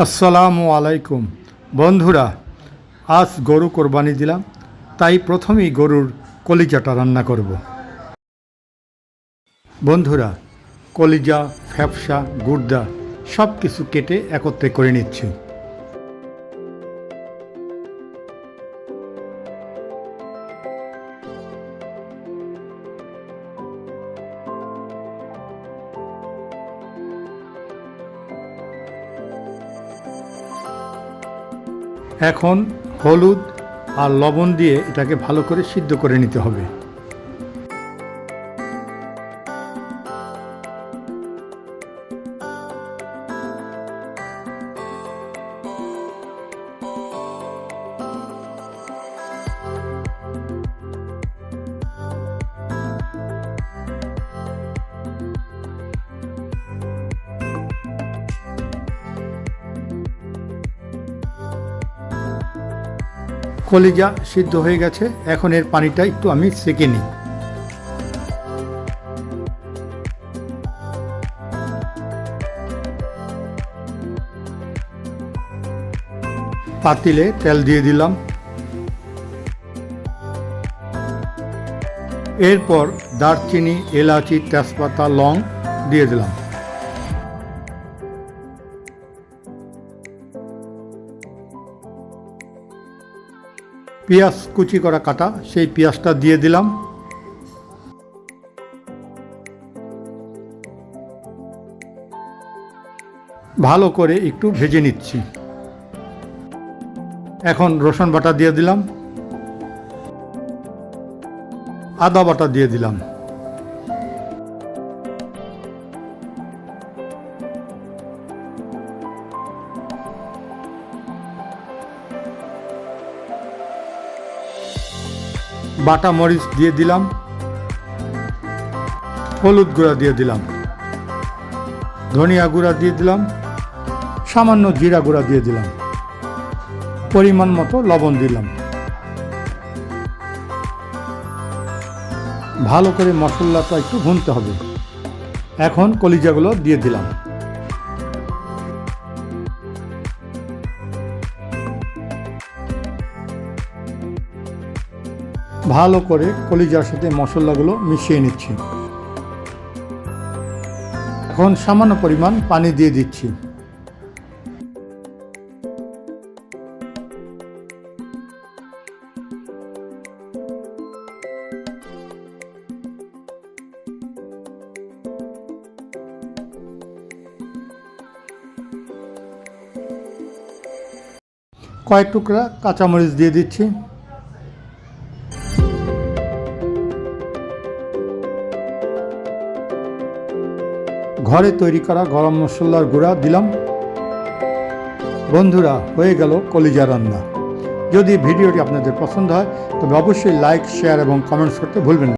আসসালামু আলাইকুম বন্ধুরা, আজ গরু কোরবানি দিলাম, তাই প্রথমেই গরুর কলিজাটা রান্না করব। বন্ধুরা, কলিজা, ফ্যাপসা, গুর্দা সব কিছু কেটে একত্রে করে নিচ্ছি। এখন হলুদ আর লবণ দিয়ে এটাকে ভালো করে সিদ্ধ করে নিতে হবে। কলিজা সিদ্ধ হয়ে গেছে, এখন এর পানিটা একটু আমি সেঁকে নিই। পাতিলে তেল দিয়ে দিলাম। এরপর দারচিনি, এলাচি, তেজপাতা, লং দিয়ে দিলাম। পেঁয়াজ কুচি করা কাটা, সেই পেঁয়াজটা দিয়ে দিলাম। ভালো করে একটু ভেজে নিচ্ছি। এখন রসুন বাটা দিয়ে দিলাম, আদা বাটা দিয়ে দিলাম, বাটা মরিচ দিয়ে দিলাম, হলুদ গুঁড়া দিয়ে দিলাম, ধনিয়া গুঁড়া দিয়ে দিলাম, সামান্য জিরা গুঁড়া দিয়ে দিলাম, পরিমাণ মতো লবণ দিলাম। ভালো করে মশলাটা একটু ভুনতে হবে। এখন কলিজাগুলো দিয়ে দিলাম। ভালো করে কলিজার সাথে মশলাগুলো মিশিয়ে নিচ্ছি। এখন সামান্য পরিমাণ পানি দিয়ে দিচ্ছি। কয়েক টুকরা কাঁচামরিচ দিয়ে দিচ্ছি। ঘরে তৈরি করা গরম মশলার গুঁড়া দিলাম। বন্ধুরা, হয়ে গেল কলিজা রান্না। যদি ভিডিওটি আপনাদের পছন্দ হয় তবে অবশ্যই লাইক, শেয়ার এবং কমেন্টস করতে ভুলবেন না।